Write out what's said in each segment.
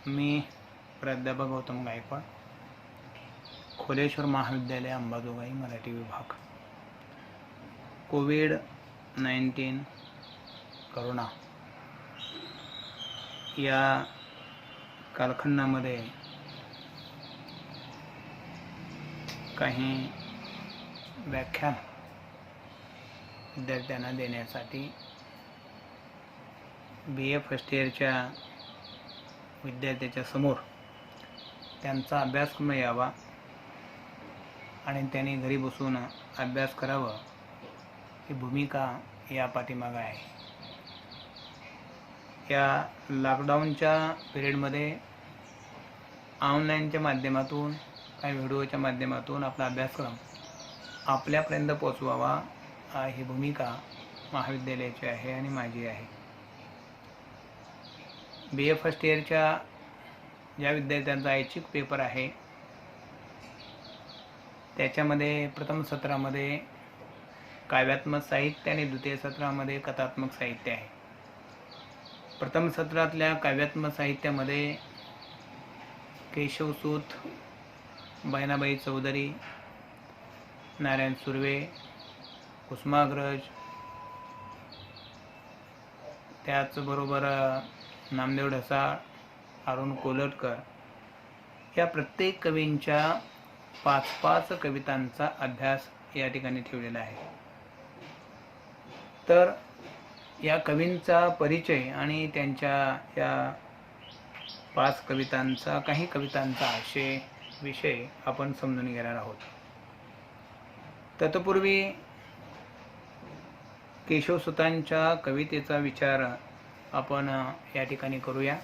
मी प्राध्यापक गौतम गायकवाड, खोलेश्वर महाविद्यालय अंबाजोगाई, मराठी विभाग. कोविड-19 करोना या कालखंडामध्ये काही व्याख्यान विद्यार्थ्यांना देण्यासाठी BA फर्स्ट इयरच्या विद्यार्थ्याच्या समोर त्यांचा अभ्यासक्रम यावा आणि त्यांनी घरी बसून अभ्यास करावं ही भूमिका या पाठीमागे आहे. या लॉकडाऊनच्या पिरियडमध्ये ऑनलाईनच्या माध्यमातून काही व्हिडिओच्या माध्यमातून आपला अभ्यासक्रम आपल्यापर्यंत पोचवावा ही भूमिका महाविद्यालयाची आहे आणि माझी आहे. BA फर्स्ट इयरच्या ज्या विद्यार्थ्यांचा ऐच्छिक पेपर आहे त्याच्यामध्ये प्रथम सत्रामध्ये काव्यात्मक साहित्य आणि द्वितीय सत्रामध्ये कथात्मक साहित्य आहे. प्रथम सत्रातल्या काव्यात्मक साहित्यामध्ये केशवसूत, बहिणाबाई चौधरी, नारायण सुर्वे, कुसुमाग्रज, त्याचबरोबर नामदेव ढसाळ, अरुण कोलटकर या प्रत्येक कवींच्या 5-5 कवितांचा अभ्यास या ठिकाणी ठेवलेला आहे. तर या कवींचा परिचय आणि त्यांच्या या 5 कवितांचा, काही कवितांचा विषय आपण समजून घेणार आहोत. तत्पूर्वी केशवसूतांच्या कवितेचा विचार आपण या ठिकाणी करूया.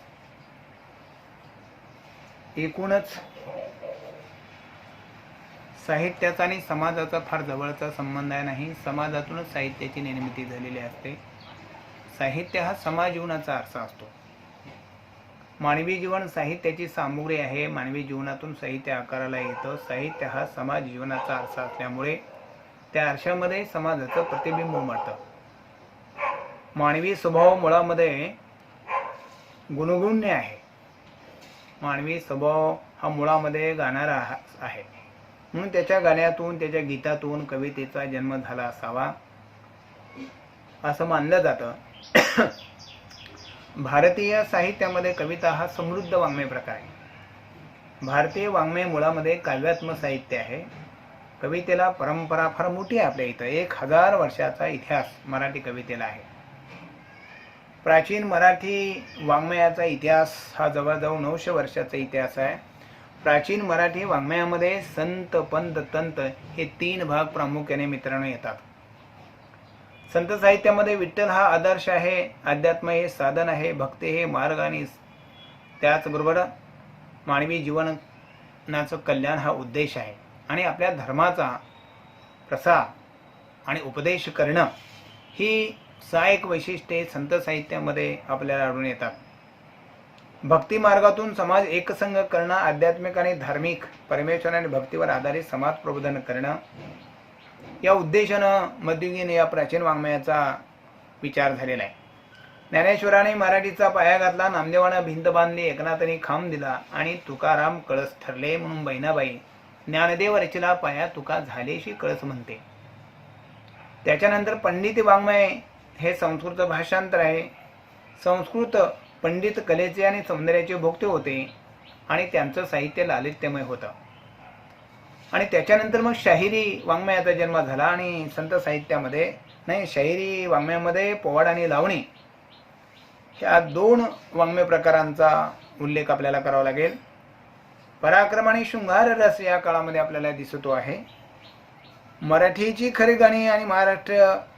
एकूणच साहित्याचा आणि समाजाचा फार जवळचा संबंध आहे. नाही, समाजातूनच साहित्याची निर्मिती झालेली असते. साहित्य हा समाज जीवनाचा आरसा असतो. मानवी जीवन साहित्याची सामुग्री आहे. मानवी जीवनातून साहित्य आकाराला येतं. साहित्य हा समाज जीवनाचा आरसा असल्यामुळे त्या आरशामध्ये समाजाचं प्रतिबिंब उमटतं. मानवी स्वभाव मुळामध्ये गुणगुण्य आहे. मानवी स्वभाव हा मुळामध्ये गाणारा आहे, म्हणून त्याच्या गाण्यातून, त्याच्या गीतातून कवितेचा जन्म झाला असावा असं मानलं जातं. भारतीय साहित्यामध्ये कविता हा समृद्ध वाङ्मय प्रकार आहे. भारतीय वाङ्मय मुळामध्ये काव्यात्मक साहित्य आहे. कवितेला परंपरा फार मोठी आहे. आपल्या इथं 1000 वर्षाचा इतिहास मराठी कवितेला आहे. प्राचीन मराठी वाङ्मयाचा इतिहास हा जवळजवळ 900 वर्षाचा इतिहास आहे. प्राचीन मराठी वाङ्मयामध्ये संत, पंत, तंत हे 3 भाग प्रामुख्याने मित्रांनो येतात. संत साहित्यामध्ये विठ्ठल हा आदर्श आहे, अध्यात्म हे साधन आहे, भक्ती हे मार्ग आणि त्याचबरोबर मानवी जीवनाचं कल्याण हा उद्देश आहे. आणि आपल्या धर्माचा प्रसार आणि उपदेश करणं ही 6 वैशिष्ट्ये संत साहित्यामध्ये आपल्याला आढळून येतात. भक्ती मार्गातून समाज एकसंघ करणं, आध्यात्मिक आणि धार्मिक, परमेश्वर आणि भक्तीवर आधारित समाज प्रबोधन करणं या उद्देशानं मध्ययुगीन या प्राचीन वाङ्मयाचा विचार झालेला आहे. ज्ञानेश्वराने मराठीचा पाया घातला, नामदेवानं भिंत बांधली, एकनाथाने खांब दिला आणि तुकाराम कळस ठरले, म्हणून बहिणाबाई ज्ञानदेव रचला पाया, तुका झालेशी कळस म्हणते. त्याच्यानंतर पंडित वाङ्मय हे संस्कृत भाषांतर आहे. संस्कृत पंडित कलेचे आणि सौंदर्याचे भोक्ते होते आणि त्यांचं साहित्य लालित्यमय होतं. आणि त्याच्यानंतर मग शाहिरी वाङ्मयाचा जन्म झाला आणि संत साहित्यामध्ये शाहिरी वाङ्मयामध्ये पोवाड आणि लावणी ह्या 2 वाङ्मय प्रकारांचा उल्लेख आपल्याला करावा लागेल. पराक्रम आणि शृंगार रस या काळामध्ये आपल्याला दिसतो आहे. मराठीची खरी गाणी आणि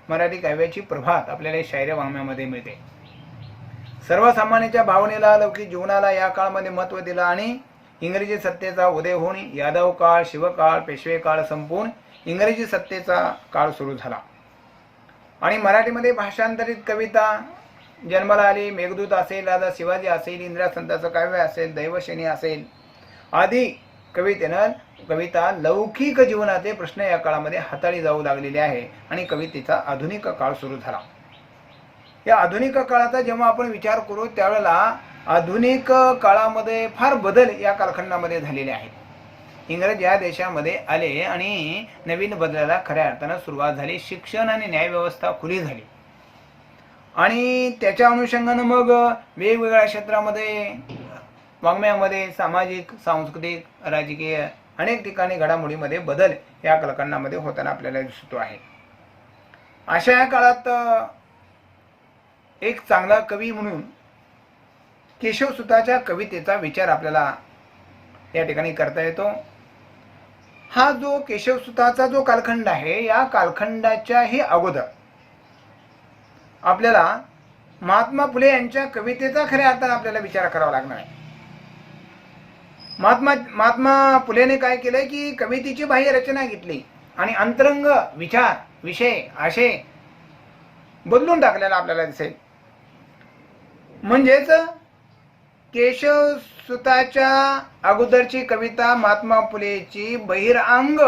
मराठी काव्याची प्रभात आपल्याला शाहिरी वाङ्मयामध्ये मिळते. सर्वसामान्याच्या भावनेला, लौकिक जीवनाला या काळामध्ये महत्त्व दिलं आणि इंग्रजी सत्तेचा उदय होऊन यादव काळ, शिवकाळ, पेशवे काळ संपून इंग्रजी सत्तेचा काळ सुरू झाला आणि मराठीमध्ये भाषांतरित कविता जन्माला आली. मेघदूत असेल, राजा शिवाजी असेल, इंद्रासंताचं काव्य असेल, दैवशनी असेल आदी कविता लौकिक जीवनाचे प्रश्न या काळामध्ये हाताळली जाऊ लागलेले आहे आणि कवितेचा आधुनिक काळ सुरू झाला. या आधुनिक काळाचा जेव्हा आपण विचार करू त्यावेळेला आधुनिक काळामध्ये फार बदल या कालखंडामध्ये झालेले आहेत. इंग्रज या देशामध्ये आले आणि नवीन बदलाला खऱ्या अर्थानं सुरुवात झाली. शिक्षण आणि न्यायव्यवस्था खुली झाली आणि त्याच्या अनुषंगानं मग वेगवेगळ्या क्षेत्रामध्ये वाङ्मयामध्ये सामाजिक, सांस्कृतिक, राजकीय अनेक ठिकाणी घडामोडीमध्ये बदल या कालखंडामध्ये होताना आपल्याला दिसतो आहे. अशा या काळात एक चांगला कवी म्हणून केशवसुताच्या कवितेचा विचार आपल्याला या ठिकाणी करता येतो. हा जो केशवसुताचा जो कालखंड आहे, या कालखंडाच्याही अगोदर आपल्याला महात्मा फुले यांच्या कवितेचा खऱ्या अर्थाने आपल्याला विचार करावा लागणार आहे. महात्मा फुलेने काय केलंय की कवितेची बाह्य रचना घेतली आणि अंतरंग विचार, विषय, आशय बदलून टाकलेला आपल्याला दिसेल. म्हणजेच केशवसुताच्या अगोदरची कविता महात्मा फुलेची बहिरंग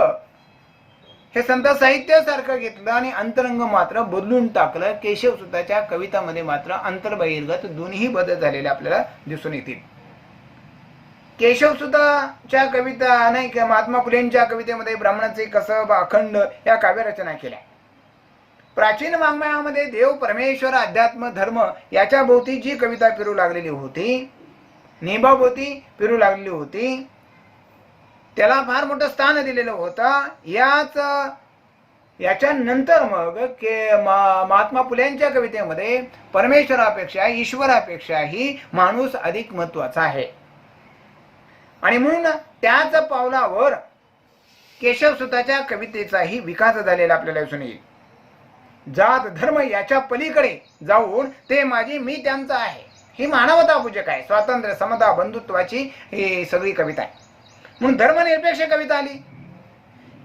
हे संत साहित्यासारखं घेतलं आणि अंतरंग मात्र बदलून टाकलं. केशवसुताच्या कवितामध्ये मात्र अंतर्बहिर्गत दोन्ही बदल झालेले आपल्याला दिसून येतील. केशवसुताच्या कविता नाही का महात्मा फुलेंच्या कवितेमध्ये ब्राह्मणाचे कसब, अखंड या काव्यरचना केल्या. प्राचीन वाङ्मयामध्ये देव, परमेश्वर, अध्यात्म, धर्म याच्या भोवती जी कविता फिरू लागलेली होती, निभाभोवती फिरू लागलेली होती, त्याला फार मोठं स्थान दिलेलं होतं. याच्यानंतर मग महात्मा फुलेंच्या कवितेमध्ये परमेश्वरापेक्षा, ईश्वरापेक्षाही माणूस अधिक महत्वाचा आहे आणि म्हणून त्याच पावलावर केशवसुताच्या कवितेचाही विकास झालेला आपल्याला दिसून येईल. जात धर्म याच्या पलीकडे जाऊन ते माझी मी त्यांचा आहे, ही मानवता पूजक आहे. स्वातंत्र्य, समता, बंधुत्वाची ही सगळी कविता आहे. म्हणून धर्मनिरपेक्ष कविता आली.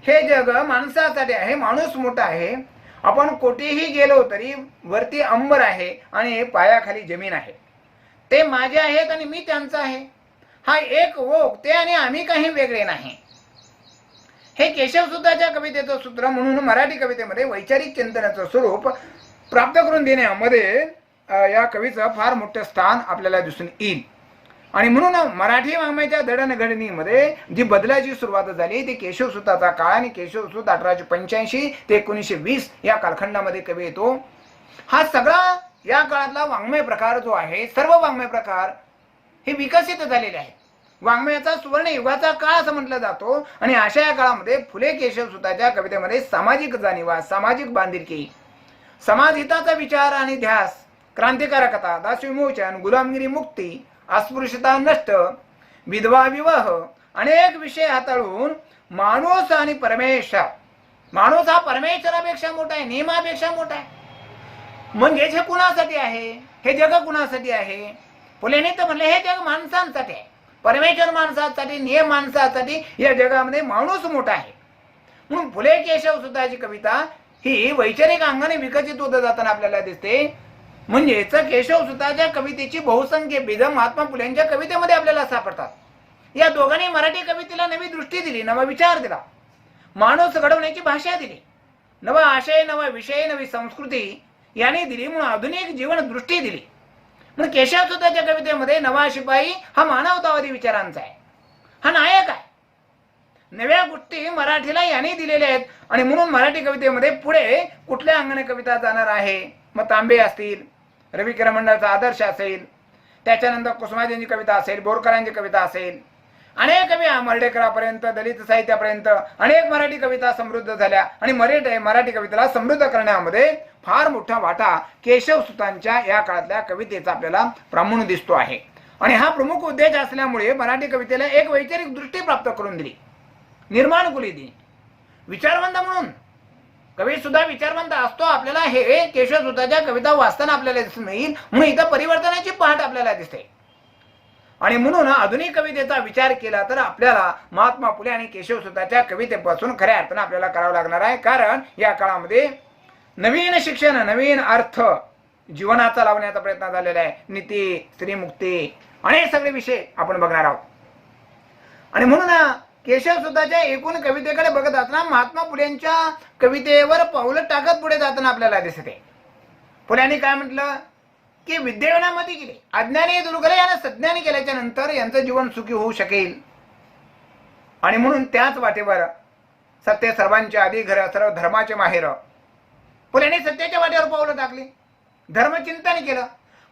हे जग माणसासाठी आहे, माणूस मोठा आहे, आपण कोठेही गेलो तरी वरती अंबर आहे आणि पायाखाली जमीन आहे. ते माझे आहेत आणि मी त्यांचा आहे. हा एक ओघ, ते आणि आम्ही काही वेगळे नाही. हे केशवसुताच्या कवितेचं सूत्र म्हणून मराठी कवितेमध्ये वैचारिक चिंतनाचं स्वरूप प्राप्त करून देण्यामध्ये या कवीचं फार मोठं स्थान आपल्याला दिसून येईल. आणि म्हणून मराठी वाङ्मयाच्या दडणघडणीमध्ये जी बदलाची सुरुवात झाली ती केशवसुताचा काळ आणि केशवसुत 1885 ते 1920 या कालखंडामध्ये कवी येतो. हा सगळा या काळातला वाङ्मय प्रकार जो आहे, सर्व वाङ्मय प्रकार हे विकसित झालेले आहेत. वाङ्मयाचा सुवर्ण युगाचा काळ असं म्हटलं जातो. आणि अशा या काळामध्ये फुले केशवसुताच्या कवितेमध्ये सामाजिक जाणीवा, सामाजिक बांधिलकी, समाजहिताचा विचार आणि ध्यास, क्रांतिकारकता, दासविमोचन, गुलामगिरी मुक्ती, अस्पृश्यता नष्ट, विधवा विवाह अनेक विषय हाताळून माणूस आणि परमेश्वर, माणूस हा परमेश्वरापेक्षा मोठा आहे, नियमापेक्षा मोठा आहे. म्हणजेच हे कुणासाठी आहे, हे जग कुणासाठी आहे? फुलेने तर म्हणले हे जग माणसांसाठी आहे, परमेश्वर माणसासाठी, नियम माणसासाठी, या जगामध्ये माणूस मोठा आहे. म्हणून फुले केशवसुताची कविता ही वैचारिक अंगाने विकसित होत जाताना आपल्याला दिसते. म्हणजेच केशवसुताच्या कवितेची बहुसंख्य बीज महात्मा फुलेंच्या कवितेमध्ये आपल्याला सापडतात. या दोघांनी मराठी कवितेला नवी दृष्टी दिली, नवा विचार दिला, माणूस घडवण्याची भाषा दिली, नवा आशय, नवा विषय, नवी संस्कृती याने दिली. म्हणून आधुनिक जीवन दृष्टी दिली. म्हणून केशवसुताच्या कवितेमध्ये नवा शिपाई हा मानवतावादी विचारांचा आहे, हा नायक आहे. नव्या गोष्टी मराठीला यांनी दिलेल्या आहेत. आणि म्हणून मराठी कवितेमध्ये पुढे कुठल्या अंगाने कविता जाणार आहे? मग तांबे असतील, रवी किरमंडळचा आदर्श असेल, त्याच्यानंतर कुसुमाजींची कविता असेल, बोरकरांची कविता असेल, अनेक कवी मर्ढेकरापर्यंत, दलित साहित्यापर्यंत अनेक मराठी कविता समृद्ध झाल्या. आणि मराठी कवितेला समृद्ध करण्यामध्ये फार मोठा वाटा केशवसुतांच्या या काळातल्या कवितेचा आपल्याला प्रामुण्य दिसतो आहे. आणि हा प्रमुख उद्देश असल्यामुळे मराठी कवितेला एक वैचारिक दृष्टी प्राप्त करून दिली, निर्माण केली दिली. विचारवंत म्हणून कवी सुद्धा विचारवंत असतो. आपल्याला हे केशवसुताच्या कविता वाचताना आपल्याला दिसून येईल. म्हणून इथं परिवर्तनाची पहाट आपल्याला दिसते. आणि म्हणून आधुनिक कवितेचा विचार केला तर आपल्याला महात्मा फुले आणि केशवसुताच्या कवितेपासून खऱ्या अर्थानं आपल्याला करावं लागणार आहे. कारण या काळामध्ये नवीन शिक्षण, नवीन अर्थ जीवनाचा लावण्याचा प्रयत्न झालेला आहे. नीती, स्त्रीमुक्ती अनेक सगळे विषय आपण बघणार आहोत. आणि म्हणून केशवसुताच्या एकूण कवितेकडे बघत असताना महात्मा फुलेंच्या कवितेवर पाऊल टाकत पुढे जाताना आपल्याला दिसते. फुल्यांनी काय म्हटलं की विद्येनामती केले, अज्ञानी दूर केले आणि सज्ञानी केल्याच्या नंतर यांचं जीवन सुखी होऊ शकेल. आणि म्हणून त्याच वाटेवर सत्य सर्वांचे आधी घर, सर्व धर्माचे माहेर, पुढे सत्याच्या वाटेवर पावलं टाकली, धर्मचिंतन केलं.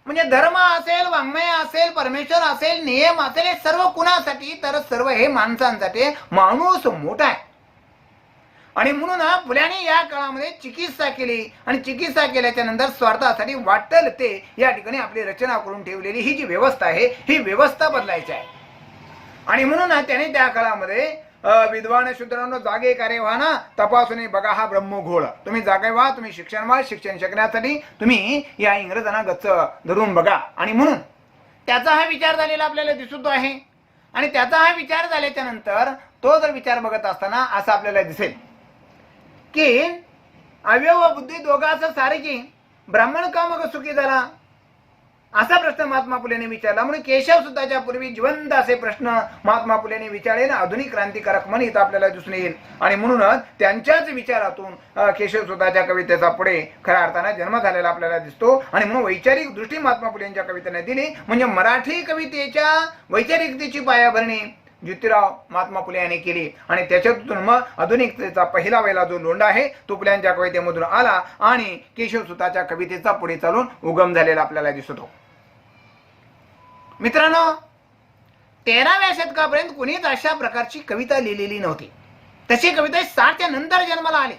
म्हणजे धर्म असेल, वाङ्मय असेल, परमेश्वर असेल, नियम असेल, हे सर्व कुणासाठी? तर सर्व हे माणसांसाठी. माणूस मोठा आहे. आणि म्हणून फुल्याने या काळामध्ये चिकित्सा केली आणि चिकित्सा केल्याच्या नंतर स्वार्थासाठी वाटेल ते या ठिकाणी आपली रचना करून ठेवलेली ही जी व्यवस्था आहे, ही व्यवस्था बदलायची आहे. आणि म्हणून त्याने त्या काळामध्ये विद्वान शूद्रांनो जागे कार्य व्हा ना, तपासून बघा हा ब्रह्मघोळ. तुम्ही जागे व्हा, तुम्ही शिक्षण व्हा, शिक्षण शिकण्यासाठी तुम्ही या इंग्रजांना गच्च धरून बघा. आणि म्हणून त्याचा हा विचार झालेला आपल्याला दिसत आहे. आणि त्याचा हा विचार झाल्याच्या नंतर तो जर विचार बघत असताना असं आपल्याला दिसेल की अवयव व बुद्धी दोघांचं सारखी ब्राह्मण का मग सुखी झाला, असा प्रश्न महात्मा फुलेने विचारला. म्हणून केशव सुद्धाच्या पूर्वी जिवंत असे प्रश्न महात्मा फुलेने विचारले ना, आधुनिक क्रांतिकारक मन इथं आपल्याला दिसून येईल. आणि म्हणूनच त्यांच्याच विचारातून केशव सुद्धाच्या कवितेचा पुढे खऱ्या अर्थाने जन्म झालेला आपल्याला दिसतो. आणि म्हणून वैचारिक दृष्टी महात्मा फुले यांच्या कवितेने दिली. म्हणजे मराठी कवितेच्या वैचारिकतेची पायाभरणी ज्योतिराव महात्मा फुले यांनी केली. आणि त्याच्यातून मग आधुनिकतेचा पहिला वेळेला जो लोंढा आहे तो फुल्यांच्या कवितेमधून आला आणि केशव सुताच्या कवितेचा पुढे चालून उगम झालेला आपल्याला दिसतो. मित्रांनो, 13व्या शतकापर्यंत कुणीच अशा प्रकारची कविता लिहिलेली नव्हती. तशी कविता 60च्या नंतर जन्माला आली.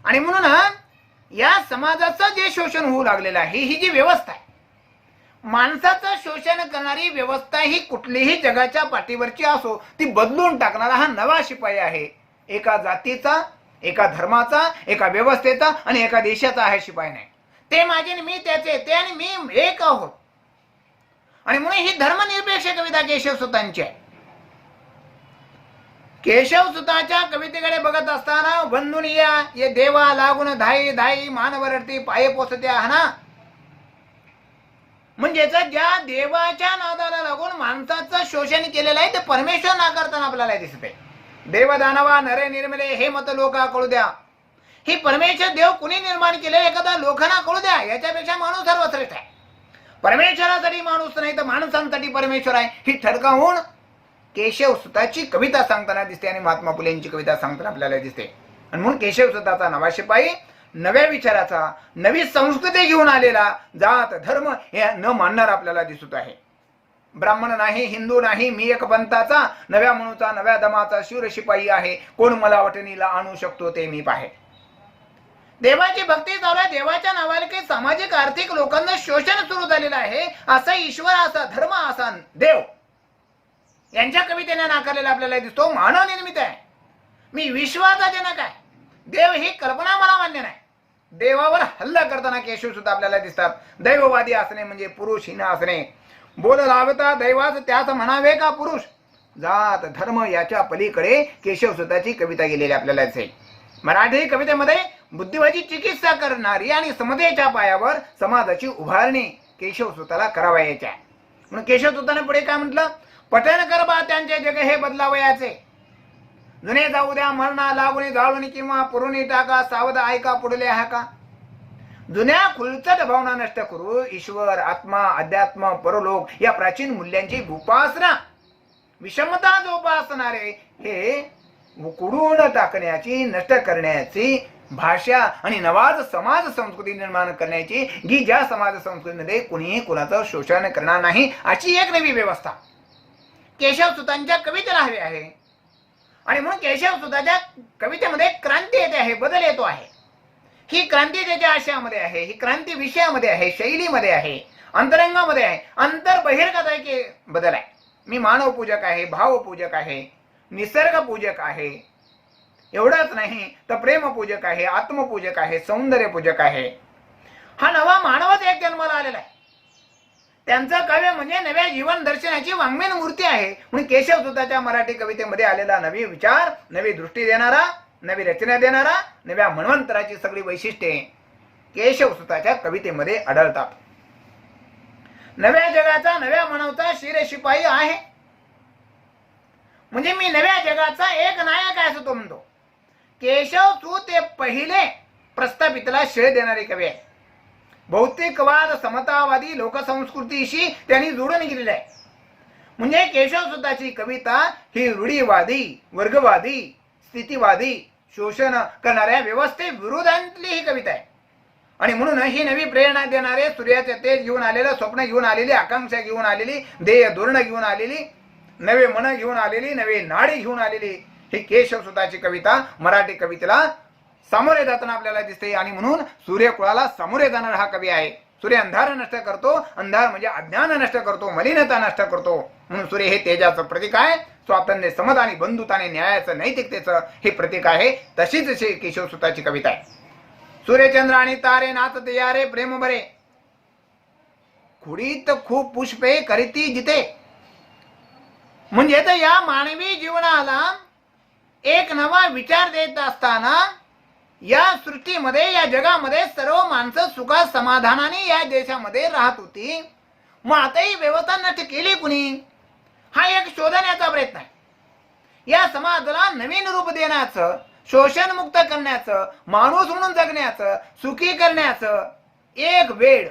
आणि म्हणून या समाजाचं जे शोषण होऊ लागलेलं आहे, ही जी व्यवस्था आहे, माणसाचं शोषण करणारी व्यवस्था ही कुठलीही जगाच्या पाठीवरची असो, ती बदलून टाकणारा हा नवा शिपाई आहे. एका जातीचा, एका धर्माचा, एका व्यवस्थेचा आणि एका देशाचा हा शिपाई नाही. ते माझे आणि मी त्याचे, ते आणि मी एक आहोत. आणि म्हणून ही धर्मनिरपेक्ष कविता केशव सुतांची आहे. केशव सुताच्या कवितेकडे बघत असताना बंधून या ये देवा लागून धाई धाई मानवरती पाये पोचत्या ना, म्हणजेच ज्या देवाच्या नादाला लागून माणसाचं शोषण केलेलं आहे ते परमेश्वर नाकारताना आपल्याला दिसते. देवदानवा नरे निर्मले हे मत लोका कळू द्या. ही परमेश्वर देव कुणी निर्माण केले एखादा लोकांना कळू द्या. याच्यापेक्षा माणूस सर्वश्रेष्ठ आहे. परमेश्वरासाठी माणूस नाही तर माणसांसाठी परमेश्वर आहे ही ठरकावून केशव सुताची कविता सांगताना दिसते आणि महात्मा फुलेंची कविता सांगताना आपल्याला दिसते. आणि म्हणून केशव सुताचा नवा शिपाई, नव्या विचाराचा, नवी संस्कृती घेऊन आलेला, जात धर्म हे न मानणार आपल्याला दिसत आहे. ब्राह्मण नाही, हिंदू नाही, मी एक पंथाचा, नव्या म्हणूचा, नव्या दमाचा शूर शिपाई आहे. कोण मला वटणीला आणू शकतो ते मी पाहे. देवाची भक्ती चालू आहे. देवाच्या नावाला काही सामाजिक आर्थिक लोकांना शोषण सुरू झालेलं आहे. असा ईश्वर, असा धर्म, असा देव यांच्या कवितेने नाकारलेला आपल्याला दिसतो. मानव निर्मित आहे. मी विश्वाचा जनक आहे. देव ही कल्पना मला मान्य नाही. देवावर हल्ला करताना केशव सुद्धा आपल्याला दिसतात. दैववादी असणे म्हणजे पुरुषहीन असणे. बोल लावता दैवाच त्याच म्हणावे का पुरुष. जात धर्म याच्या पलीकडे केशव सुताची कविता गेलेली आपल्याला दिसेल. मराठी कवितेमध्ये बुद्धिवाची चिकित्सा करणारी आणि समतेच्या पायावर समाजाची उभारणी केशव सुताला करावयाची आहे. म्हणून केशव सुताने पुढे काय म्हटलं, पठण कर बा त्यांचे जग हे बदलावयाचे. जुने जाऊ द्या मरणा लागून जाळून किंवा पुरुणी टाका सावध ऐका पुढले हा का. जुन्या खुलचट भावना नष्ट करू ईश्वर, आत्मा, अध्यात्म, परलोक या प्राचीन मूल्यांची उपासना, विषमता जोपासणारे हे उकडून टाकण्याची, नष्ट करण्याची भाषा आणि नवाज समाज संस्कृती निर्माण करण्याची, की ज्या समाज संस्कृतीमध्ये कुणीही कुणाचं शोषण करणार नाही अशी एक नवी व्यवस्था केशव सुतांच्या कवितेला हवी आहे. आणि म्हणून केशव सुताच्या कवितेमध्ये क्रांती येते आहे, बदल येतो आहे. ही क्रांती त्याच्या आशयामध्ये आहे, ही क्रांती विषयामध्ये आहे, शैलीमध्ये आहे, अंतरंगामध्ये आहे. अंतर बहिर्गत आहे की बदल आहे. मी मानव पूजक आहे, भाव पूजक आहे, निसर्ग पूजक आहे, एवढंच नाही तर प्रेम पूजक आहे, आत्मपूजक आहे, सौंदर्य पूजक आहे. हा नवा मानवच एक जन्माला आलेला आहे. त्यांचं काव्य म्हणजे नव्या जीवन दर्शनाची वाङ्मयीन मूर्ती आहे. म्हणून केशव सुताच्या मराठी कवितेमध्ये आलेला नवी विचार, नवी दृष्टी देणारा, नवी रचना देणारा, नव्या मन्वंतराची सगळी वैशिष्ट्ये केशव सुताच्या कवितेमध्ये आढळतात. नव्या जगाचा, नव्या मानवचा शिर शिपाई आहे. म्हणजे मी नव्या जगाचा एक नायक आहे असं तो म्हणतो. केशव सुत ते पहिले प्रस्थापितला श्रेय देणारे कवी आहे. भौतिकवाद समतावादी लोकसंस्कृतीशी त्यांनी जोडून गेलेलं आहे. म्हणजे केशवसुताची कविता ही रूढीवादी, वर्गवादी, स्थितीवादी, शोषण करणाऱ्या व्यवस्थेविरोधातली ही कविता आहे. आणि म्हणून ही नवी प्रेरणा देणारे, सूर्याचे तेज घेऊन आलेलं, स्वप्न घेऊन आलेली, आकांक्षा घेऊन आलेली, ध्येय धोरण घेऊन आलेली, नवे मन घेऊन आलेली, नवे नाडी घेऊन आलेली ही केशवसुताची कविता मराठी कवितेला सामोरे जाताना आपल्याला दिसते. आणि म्हणून सूर्यकुळाला सामोरे जाणारा हा कवी आहे. सूर्य अंधार नष्ट करतो, अंधार म्हणजे अज्ञान नष्ट करतो, मलिनता नष्ट करतो. म्हणून सूर्य हे तेजाचं प्रतीक आहे. स्वातंत्र्य, समता आणि बंधुता आणि न्यायाचं, नैतिकतेचं हे प्रतीक आहे. तशीच केशवसुताची कविता आहे. सूर्यचंद्र आणि तारे नाचते यारे प्रेम बरे, खुडीत खूप पुष्पे करीती जिते. म्हणजे तर या मानवी जीवनाला एक नवा विचार देत असताना या सृष्टीमध्ये, या जगामध्ये सर्व माणसं सुखात समाधानाने या देशामध्ये राहत होती. मग आता ही व्यवस्था नष्ट केली कुणी, हा एक शोधण्याचा प्रयत्न आहे. या समाजाला नवीन रूप देण्याचं, शोषण मुक्त करण्याचं, माणूस म्हणून जगण्याचं, सुखी करण्याचं एक वेड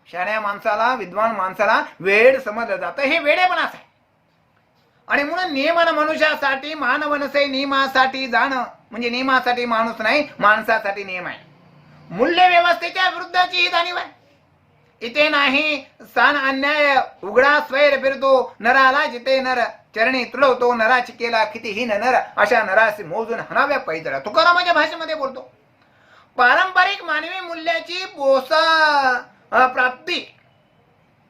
शाण्या माणसाला, विद्वान माणसाला वेड समजलं जातं. हे वेडेपणाच आहे. आणि म्हणून नियमन मनुष्यासाठी मानवनसे नियमासाठी जाणं, म्हणजे नियमासाठी माणूस नाही, माणसासाठी नियम आहे. मूल्य व्यवस्थेच्या विरुद्धची ही जाणीव आहे. इथे नाही सान अन्याय उघडा स्वैर फिरतो, नराला जिथे नर चरणी तुडवतो, नराची केला कितीही नर, अशा नराशी मोजून हनाव्या पैदळा. तुकारामाच्या भाषेमध्ये बोलतो. पारंपरिक मानवी मूल्याची प्राप्ती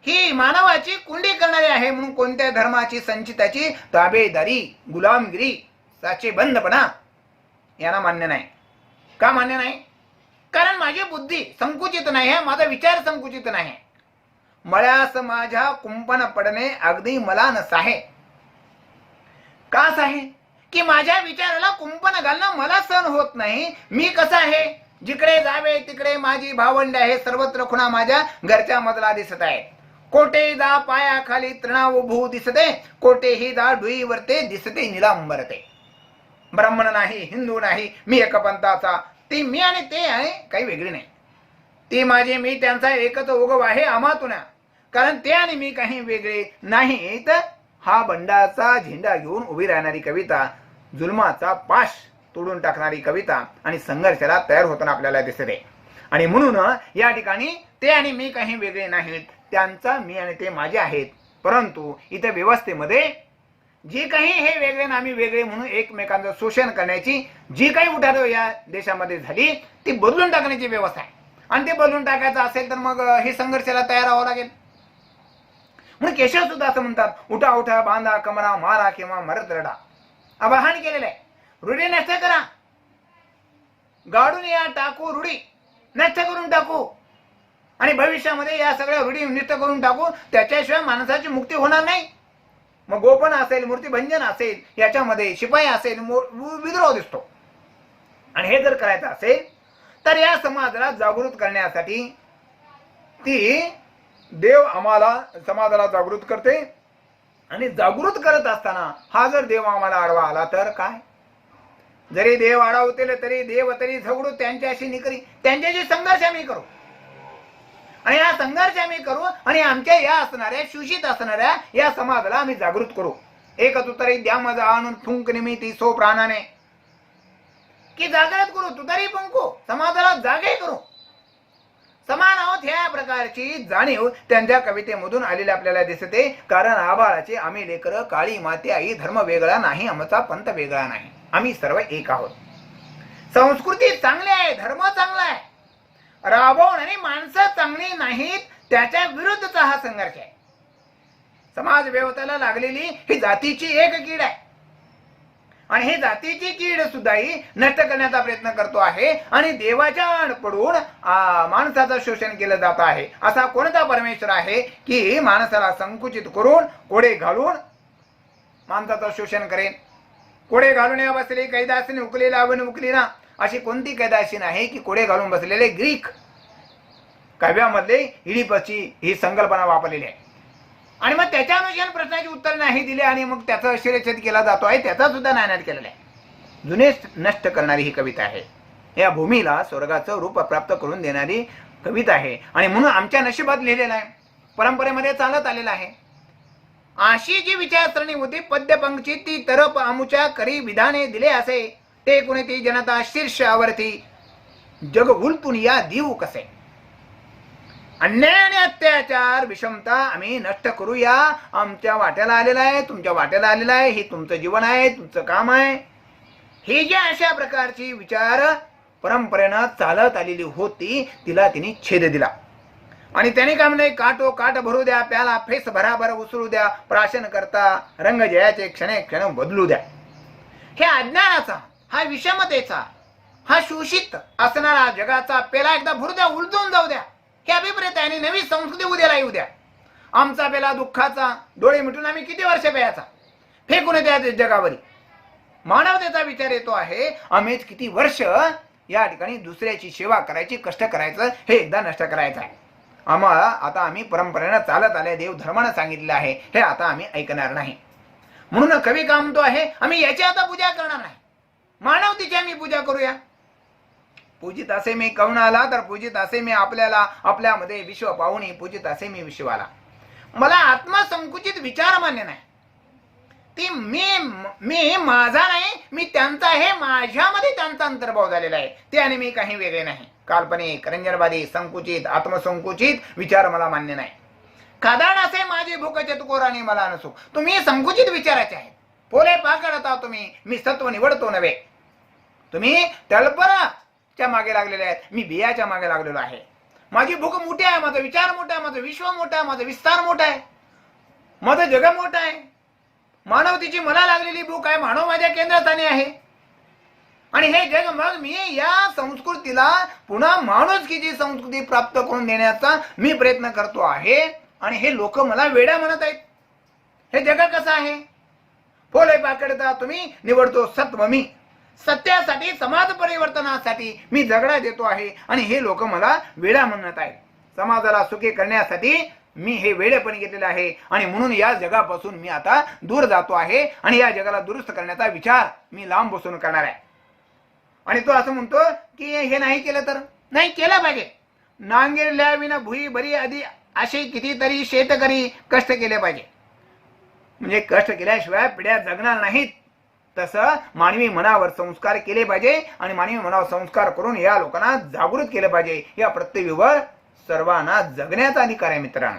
ही मानवाची कुंडी करणारी आहे. म्हणून कोणत्या धर्माची संचिताची ताबेदारी, गुलामगिरी, साचेबंदपणा यांना मान्य नाही. का मान्य नाही? कारण माझी बुद्धी संकुचित नाही आहे, माझा विचार संकुचित नाही. मळ्यास माझ्या कुंपण पडणे अगदी मला नसाहे. का आहे की माझ्या विचाराला कुंपण घालणं मला सहन होत नाही. मी कसा आहे, जिकडे जावे तिकडे माझी भावंड आहे, सर्वत्र खुणा माझ्या घरच्या मधला दिसत आहे. कोठे जा पायाखाली तृणाव भू दिसते, कोठेही जा डुईवरते दिसते निलांबरते. ब्राह्मण नाही, हिंदू नाही, मी एका पंथाचा. ती मी आणि ते आहे काही वेगळी नाही. ती माझे मी त्यांचा एकच उगव आहे आम्हातून. कारण ते आणि मी काही वेगळे नाहीत. हा बंडाचा झेंडा घेऊन उभी राहणारी कविता, जुलमाचा पाश तोडून टाकणारी कविता आणि संघर्षाला तयार होताना आपल्याला दिसते. आणि म्हणून या ठिकाणी ते आणि मी काही वेगळे नाहीत, त्यांचा मी आणि ते माझे आहेत. परंतु इथे व्यवस्थेमध्ये जी काही हे वेगळे आणि आम्ही वेगळे म्हणून एकमेकांचं शोषण करण्याची जी काही उठाव या देशामध्ये झाली ती बदलून टाकण्याची व्यवस्था आहे. आणि ते बदलून टाकायचं असेल तर मग हे संघर्षाला तयार व्हावं लागेल. म्हणून केशव सुद्धा असं म्हणतात, उठा उठा बांधा कमरा, मारा किंवा मरत रडा. आवाहन केलेलं आहे. रूढी नष्ट करा, गाडून या टाकू, रूढी नष्ट करून टाकू. आणि भविष्यामध्ये या सगळ्या रूढी नष्ट करून टाकू. त्याच्याशिवाय माणसाची मुक्ती होणार नाही. मग गोपन असेल, मूर्तीभंजन असेल, याच्यामध्ये शिपाई असेल, विद्रोह दिसतो. आणि हे जर करायचं असेल तर या समाजाला जागृत करण्यासाठी ती देव आम्हाला समाजाला जागृत करते. आणि जागृत करत असताना हा जर देव आम्हाला आडवा आला तर काय? जरी देव आडावतील तरी देव तरी झगडू त्यांच्याशी निकरी, त्यांच्याशी संघर्ष आम्ही करू. आणि हा संघर्ष आम्ही करू आणि आमच्या या असणाऱ्या शोषित असणाऱ्या या समाजाला आम्ही जागृत करू. एक तुतरी द्या मजा आणून फुंक निमिती सो प्राणाने, की जागृत करू, तुतारी फुंकू, समाजाला जागे करू. समान आहोत ह्या प्रकारची जाणीव त्यांच्या कवितेमधून आलेली आपल्याला दिसते. कारण आबाळाचे आम्ही लेकर, काळी माते आई, धर्म वेगळा नाही, आमचा पंथ वेगळा नाही, आम्ही सर्व एक आहोत. संस्कृती चांगली आहे, धर्म चांगला आहे, राबवणारी माणसं चांगली नाहीत, त्याच्या विरुद्धचा हा संघर्ष आहे. समाज व्यवस्थेला लागलेली ही जातीची एक कीड आहे. आणि ही जातीची कीड सुद्धा ही नष्ट करण्याचा प्रयत्न करतो आहे. आणि देवाच्या आड पडून माणसाचं शोषण केलं जात आहे. असा कोणता परमेश्वर आहे की माणसाला संकुचित करून कोडे घालून माणसाचं शोषण करेन? कोडे घालून या बसले कैदासीने उकली लावून उकली ना, अशी कोणती कैदाशी नाही की कोडे घालून बसलेले. ग्रीक काव्यामध्ये इडिपची ही संकल्पना वापरलेली आहे. आणि मग त्याच्या अनुषंगाने प्रश्नाची उत्तर नाही दिले आणि मग त्याचा शिरच्छेद केला जातो आहे, त्याचा सुद्धा नायनाट केलेला आहे. जुने नष्ट करणारी ही कविता आहे. या भूमीला स्वर्गाचं रूप प्राप्त करून देणारी कविता आहे आणि म्हणून आमच्या नशिबात लिहिलेला आहे, परंपरेमध्ये चालत आलेला आहे. अशी जी विचारसरणी होती पद्यपंक्ती ती तरप आमुच्या करी विधाने दिले असे ते कुणी ती जनता शीर्षावरती जग उलटून या देऊ कसे. अन्याय आणि अत्याचार विषमता आम्ही नष्ट करूया. आमच्या वाट्याला आलेला आहे, तुमच्या वाट्याला आलेला आहे, हे तुमचं जीवन आहे, तुमचं काम आहे. ही जी अशा प्रकारची विचार परंपरेनं चालत आलेली होती तिला तिने छेद दिला आणि त्याने काय म्हणले, काटो काट भरू द्या, प्याला फेस भराभर उसळू द्या, प्राशन करता रंग जयाचे क्षणे क्षण बदलू द्या. हे अज्ञानाचा, हा विषमतेचा, हा शोषित असणारा जगाचा पेला एकदा भरू द्या, उलटून जाऊ द्या. हे अभिप्रेत आहे आणि नवी संस्कृती उद्याला येऊ द्या. आमचा पेला दुःखाचा डोळे मिटून आम्ही किती वर्ष प्यायचा, फेकून द्या जगावरी. मानवतेचा विचार येतो आहे, आम्हीच किती वर्ष या ठिकाणी दुसऱ्याची सेवा करायची, कष्ट करायचं, हे एकदा नष्ट करायचं आहे. आम्हाला आता आम्ही परंपरेनं चालत आले, देव धर्मानं सांगितलं आहे, हे आता आम्ही ऐकणार नाही. म्हणून कवी काय म्हणतो आहे, आम्ही याची आता पूजा करणार नाही, मानवतेची आम्ही पूजा करूया. पूजित असे मी कवनाला तर पूजित असे मी आपल्याला, आपल्यामध्ये विश्व पाहुणी पूजित असे मी विश्वाला. मला आत्मसंकुचित विचार मान्य नाही. ती मी माझा नाही, मी त्यांचा आहे, माझ्यामध्ये त्यांचा अंतर्भाव झालेला आहे, ते आणि मी काही वेगळे नाही. काल्पनिक, रंजनवादी, संकुचित, आत्मसंकुचित विचार मला मान्य नाही. खादाड असे माझी भूक चतकोराने मला नसो. तुम्ही संकुचित विचाराचे आहेत, पोले पाकडता तुम्ही, मी सत्व निवडतो नव्हे. तुम्ही तळपराच्या मागे लागलेले आहेत, मी बियाच्या मागे लागलेलो आहे. माझी भूक मोठी आहे, माझा विचार मोठा आहे, माझं विश्व मोठा आहे, माझा विस्तार मोठा आहे, माझं जग मोठं आहे. मानवतेची मला लागलेली भूक आहे, मानव माझ्या केंद्रस्थानी आहे आणि हे जग मग मी या संस्कृतीला पुन्हा माणुसकीची संस्कृती प्राप्त करून देण्याचा मी प्रयत्न करतो आहे आणि हे लोक मला वेडा म्हणत आहेत. हे जग कसं आहे, फोले पाकडता तुम्ही, निवडतो सत्व मी. सत्यासाठी, समाज परिवर्तनासाठी मी झगडा देतो आहे आणि हे लोक मला वेडा म्हणत आहेत. समाजाला सुखी करण्यासाठी मी हे वेडेपणे घेतलेले आहे आणि म्हणून या जगापासून मी आता दूर जातो आहे आणि या जगाला दुरुस्त करण्याचा विचार मी लांब बसून करणार आहे. आणि तो असं म्हणतो की हे नाही केलं तर नाही केलं पाहिजे. नांगेरल्या विना भुई भरी आधी असे कितीतरी शेतकरी कष्ट केले पाहिजे. म्हणजे कष्ट केल्याशिवाय पिढ्या जगणार नाहीत. तसं मानवी मनावर संस्कार केले पाहिजे आणि मानवी मनावर संस्कार करून या लोकांना जागृत केले पाहिजे. या पृथ्वीवर सर्वांना जगण्याचा अधिकार आहे मित्रांनो.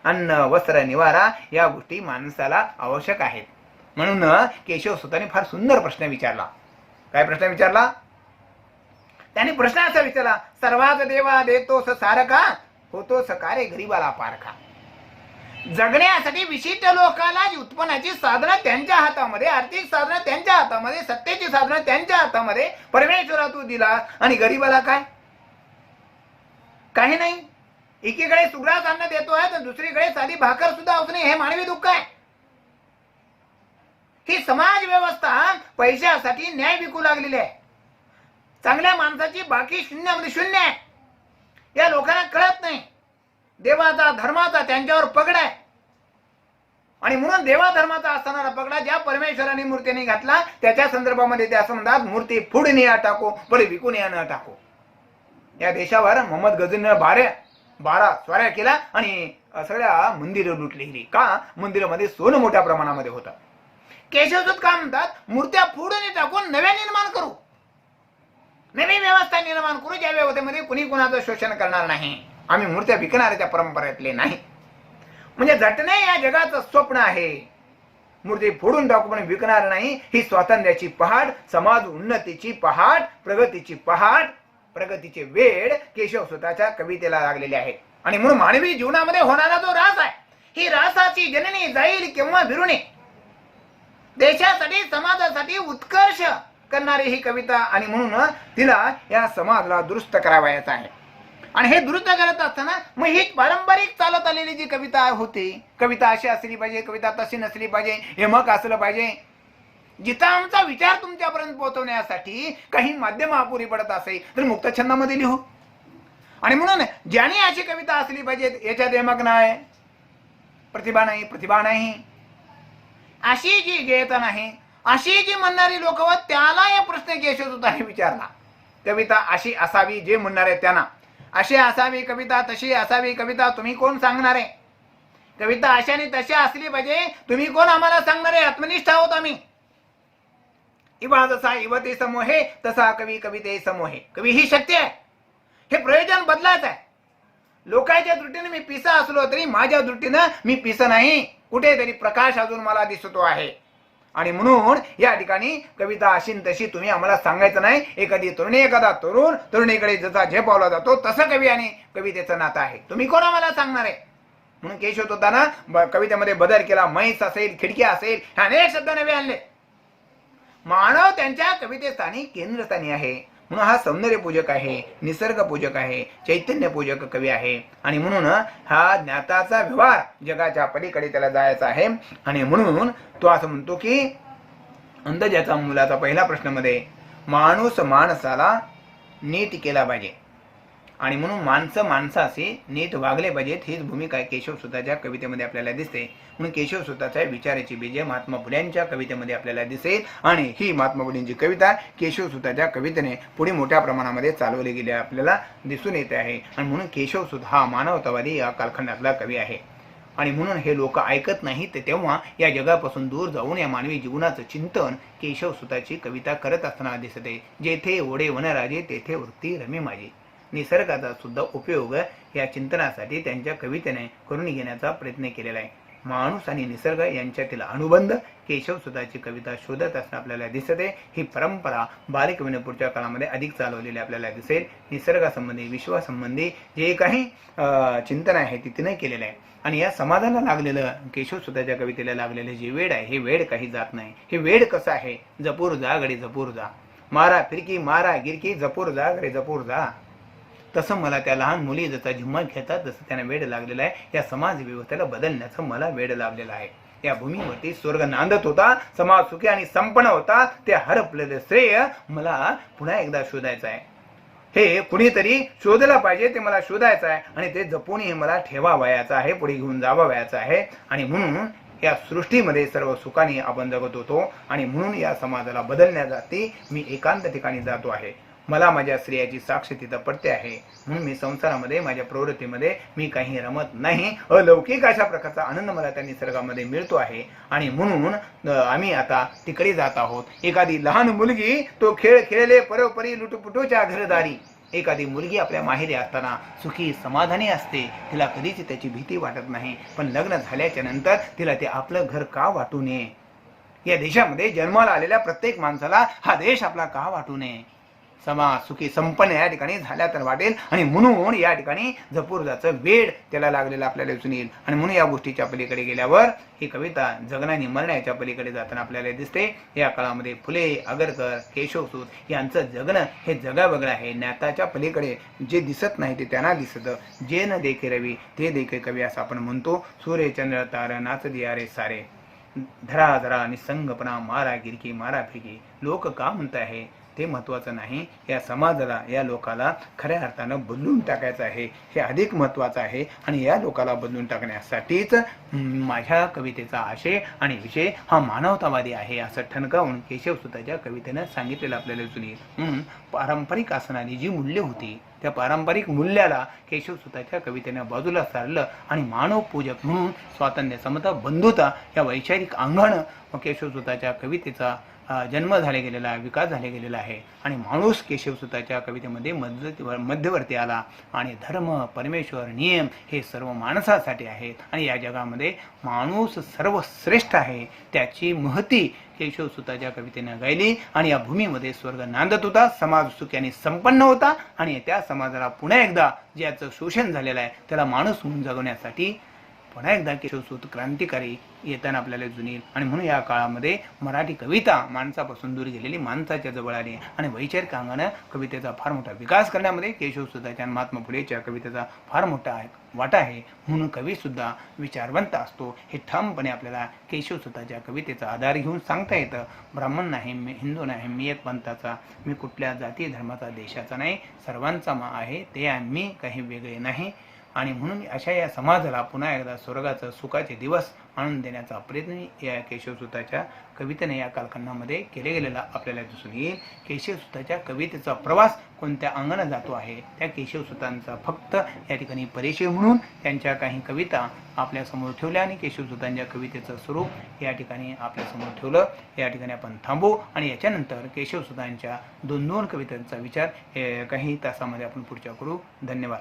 अन्न, वस्त्र, निवारा या गोष्टी माणसाला आवश्यक आहेत. म्हणून केशव सुतांनी फार सुंदर प्रश्न विचारला. काय प्रश्न विचारला त्यांनी? प्रश्न असा विचारला, सर्वात देवा देतोस सारखा, होतोस कारे गरीबाला पारखा. जगण्यासाठी विशिष्ट लोकांना उत्पन्नाची साधनं त्यांच्या हातामध्ये, आर्थिक साधनं त्यांच्या हातामध्ये, सत्तेची साधनं त्यांच्या हातामध्ये परमेश्वरा तू दिला आणि गरीबाला काय? काही नाही. एकीकडे सुग्रास अन्न देतो आहे तर दुसरीकडे साधी भाकर सुद्धा असणे हे मानवी दुःख आहे. ही समाज व्यवस्था पैशासाठी न्याय विकू लागलेली आहे. चांगल्या माणसाची बाकी शून्यामध्ये शून्य आहे. या लोकांना कळत नाही. देवाचा धर्माचा त्यांच्यावर पगड आहे आणि म्हणून देवा धर्माचा असणारा पगडा ज्या परमेश्वराने मूर्तीने घातला त्याच्या संदर्भामध्ये ते असं म्हणतात, मूर्ती फोडून या टाको पण विकून या न टाको. या देशावर मोहम्मद गझनीनं 12 स्वाऱ्या केला आणि सगळ्या मंदिरं लुटली. का? मंदिरामध्ये सोनं मोठ्या प्रमाणामध्ये होतं. केशवसूत काय म्हणतात, मूर्त्या फोडून टाकून नव्या निर्माण करू, नवी व्यवस्था निर्माण करू ज्या व्यवस्थेमध्ये कुणी कुणाचं शोषण करणार नाही. आम्ही मूर्त्या विकणाऱ्याच्या परंपरेतले नाही. म्हणजे झटणे या जगाचं स्वप्न आहे. मूर्ती फोडून टाकू पण विकणार नाही. ही स्वातंत्र्याची पहाट, समाज उन्नतीची पहाट, प्रगतीची पहाट, प्रगतीचे वेळ केशवसूताच्या कवितेला लागलेले आहे. आणि म्हणून मानवी जीवनामध्ये होणारा जो रास आहे, ही रासाची जननी जाईल केव्हा भिरुणे. देशासाठी, समाजासाठी उत्कर्ष करणारी ही कविता आणि म्हणून तिला या समाजाला दुरुस्त करावायचं आहे. आणि हे दुरुस्त करत असताना मग ही पारंपरिक चालत आलेली जी कविता होती, कविता अशी असली पाहिजे, कविता तशी नसली पाहिजे, हेमक असलं पाहिजे. जिथं आमचा विचार तुमच्यापर्यंत पोहोचवण्यासाठी काही माध्यम अपुरी पडत असेल तर मुक्त छंदामध्ये लिहू. आणि म्हणून ज्याने अशी कविता असली पाहिजे, याच्यात हेमक नाही, प्रतिभा नाही, प्रतिभा नाही, अशी जी गेयता नाही, अशी जी म्हणणारी लोक त्याला या प्रश्न केशवसूतांनी विचारला. कविता अशी असावी जे म्हणणार आहे त्यांना, अशी असावी कविता, तशी असावी कविता, तुम्ही कोण सांगणार आहे? कविता अशाने तशा असली पाहिजे, तुम्ही कोण आम्हाला सांगणार आहे? आत्मनिष्ठ आहोत आम्ही. इवा जसा इवते समोहे तसा कवी कविते समोहे. कवी ही शक्ती आहे, हे प्रयोजन बदलायचं आहे. लोकांच्या दृष्टीने मी पिसा असलो तरी माझ्या दृष्टीनं मी पिसा नाही, कुठेतरी प्रकाश अजून मला दिसतो आहे. आणि म्हणून या ठिकाणी कविता अशी तशी तुम्ही आम्हाला सांगायचं नाही. एखादी तरुणी एखादा तरुण तरुणीकडे जसा झेपावला जातो तसं कवी आणि कवितेचं नातं आहे. तुम्ही कोण आम्हाला सांगणार आहे? म्हणून केशवसुतांना कवितेमध्ये बदल केला. म्हैस असेल, खिडकी असेल, हे अनेक शब्द नवे आणले. मानव त्यांच्या कवितेस्थानी केंद्रस्थानी आहे. म्हणून हा सौंदर्य पूजक आहे, निसर्ग पूजक आहे, चैतन्य पूजक कवी आहे. आणि म्हणून हा ज्ञाताचा व्यवहार जगाच्या पलीकडे त्याला जायचा आहे. आणि म्हणून तो असं म्हणतो की अंधज्याचा मुलाचा पहिला प्रश्नामध्ये माणूस माणसाला नीट केला पाहिजे. आणि म्हणून माणसं माणसाशी नीट वागले पाहिजेत, हीच भूमिका केशवसुताच्या कवितेमध्ये आपल्याला दिसते. म्हणून केशवसुताच्या विचाराची बीजे महात्मा फुल्यांच्या कवितेमध्ये आपल्याला दिसेल. आणि ही महात्मा फुलेंची कविता केशवसुताच्या कवितेने पुढे मोठ्या प्रमाणामध्ये चालवली गेली आपल्याला दिसून येते आहे. आणि म्हणून केशवसुत हा मानवतावादी या कालखंडातला कवी आहे. आणि म्हणून हे लोक ऐकत नाहीत, तेव्हा या जगापासून दूर जाऊन या मानवी जीवनाचं चिंतन केशवसुताची कविता करत असताना दिसते. जेथे ओढे वनराजे तेथे वृत्ती रमी माझी. निसर्गाचा सुद्धा उपयोग या चिंतनासाठी त्यांच्या कवितेने करून घेण्याचा प्रयत्न केलेला आहे. माणूस आणि निसर्ग यांच्यातील अनुबंध केशवसुताची कविता शोधत असताना आपल्याला दिसते. ही परंपरा बालकवीने पुढच्या काळामध्ये अधिक चालवलेली आपल्याला दिसेल. निसर्गासंबंधी, विश्वासंबंधी जे काही चिंतन आहे ते तिने केलेलं आहे. आणि या समाजाला लागलेलं, केशवसुताच्या कवितेला लागलेलं जे वेड आहे, हे वेड काही जात नाही. हे वेड कसं आहे? जपूर जा गडे जपूर जा, मारा फिरकी मारा गिरकी, जपूर जा गडे जपूर जा. तसं मला त्या लहान मुली जसा झिम्मा घेतात तसं त्यांना वेड लागलेलं आहे. या समाज व्यवस्थेला बदलण्याचं मला वेड लावलेलं आहे. या भूमीवरती स्वर्ग नांदत होता, समाज सुखी आणि संपन्न होता. ते हरपलेलं श्रेय मला पुन्हा एकदा शोधायचं आहे. हे कुणीतरी शोधलं पाहिजे, ते मला शोधायचं आहे. आणि ते जपूनही मला ठेवावयाचं आहे, पुढे घेऊन जावावयाचं आहे. आणि म्हणून या सृष्टीमध्ये सर्व सुखाने आपण जगत होतो. आणि म्हणून या समाजाला बदलण्यासाठी मी एकांत ठिकाणी जातो आहे. मला माझ्या स्त्रियाची साक्ष तिथं पडते आहे. म्हणून मी संसारामध्ये, माझ्या प्रवृत्तीमध्ये मी काही रमत नाही. अलौकिक अशा प्रकारचा आनंद मला त्या निसर्गामध्ये मिळतो आहे. आणि म्हणून आम्ही आता तिकडे जात आहोत. एखादी लहान मुलगी तो खेळ खेळले परोपरी लुटुपुटूच्या घरदारी. एखादी मुलगी आपल्या माहेरी असताना सुखी समाधानी असते, तिला कधीच त्याची भीती वाटत नाही. पण लग्न झाल्याच्या नंतर तिला ते आपलं घर का वाटू नये? या देशामध्ये जन्माला आलेल्या प्रत्येक माणसाला हा देश आपला का वाटू नये? समाज सुखी संपन्न या ठिकाणी झाल्या तर वाटेल. आणि म्हणून या ठिकाणी जपूरजाचं वेड त्याला लागलेलं आपल्याला दिसून येईल. आणि म्हणून या गोष्टीच्या पलीकडे गेल्यावर ही कविता जगण्याने मरण्याच्या पलीकडे जाताना आपल्याला दिसते. या काळामध्ये फुले, आगरकर, केशवसूत यांचं जगणं हे जगावेगळं आहे. ज्ञाताच्या पलीकडे जे दिसत नाही ते त्यांना दिसतं. जे न देखे रवी ते देखे कवी असं आपण म्हणतो. सूर्य चंद्र तार नाच दिया रे सारे, धरा धरा निसंगपणा मारा गिरकी मारा फिरकी. लोक का म्हणत आहे ते महत्त्वाचं नाही. या समाजाला, या लोकाला खऱ्या अर्थानं बदलून टाकायचं आहे, हे अधिक महत्त्वाचं आहे. आणि या लोकाला बदलून टाकण्यासाठीच माझ्या कवितेचा आशय आणि विषय हा मानवतावादी आहे असं ठणकावून केशवसुताच्या कवितेनं सांगितलेलं आपल्याला दिसून येईल. म्हणून पारंपरिक असणारी जी मूल्य होती त्या पारंपरिक मूल्याला केशवसुताच्या कवितेनं बाजूला सारलं. आणि मानवपूजक म्हणून स्वातंत्र्य, समता, बंधुता या वैचारिक अंगानं केशवसुताच्या कवितेचा जन्म झाले गेलेला, विकास झाले गेलेला आहे. आणि माणूस केशवसुताच्या कवितेमध्ये मध्यवर्ती आला. आणि धर्म, परमेश्वर, नियम हे सर्व माणसासाठी आहेत. आणि या जगामध्ये माणूस सर्वश्रेष्ठ आहे, त्याची महती केशवसुताच्या कवितेने गायली. आणि या भूमीमध्ये स्वर्ग नांदत होता, समाज सुख्याने संपन्न होता. आणि त्या समाजाला पुन्हा एकदा ज्याचं शोषण झालेलं आहे त्याला माणूस म्हणून जगवण्यासाठी पुन्हा एकदा केशवसूत क्रांतिकारी येताना आपल्याला जुनील. आणि म्हणून या काळामध्ये मराठी कविता माणसापासून दूर गेलेली माणसाच्या जवळ आली. आणि वैचारिक अंगाने कवितेचा फार मोठा विकास करण्यामध्ये केशवसुताच्या आणि महात्मा फुलेच्या कवितेचा फार मोठा वाटा आहे. म्हणून कवी सुद्धा विचारवंत असतो हे ठामपणे आपल्याला केशवसुताच्या कवितेचा आधार घेऊन सांगता येतं. ब्राह्मण नाही, मी हिंदू नाही, मी एक पंथाचा, मी कुठल्या जाती धर्माचा, देशाचा नाही, सर्वांचा आहे ते, आम्ही काही वेगळे नाही. आणि म्हणून अशा या समाजाला पुन्हा एकदा स्वर्गाचं सुखाचे दिवस आणून देण्याचा प्रयत्न या केशवसुताच्या कवितेने या कालखंडामध्ये केले गेलेला आपल्याला दिसून येईल. केशवसुताच्या कवितेचा प्रवास कोणत्या अंगाने जातो आहे, त्या केशवसुतांचा फक्त या ठिकाणी परिचय म्हणून त्यांच्या काही कविता आपल्यासमोर ठेवल्या आणि केशवसुतांच्या कवितेचं स्वरूप या ठिकाणी आपल्यासमोर ठेवलं. या ठिकाणी आपण थांबू आणि याच्यानंतर केशवसुतांच्या 2 कवितांचा विचार काही तासामध्ये आपण पुढच्या करू. धन्यवाद.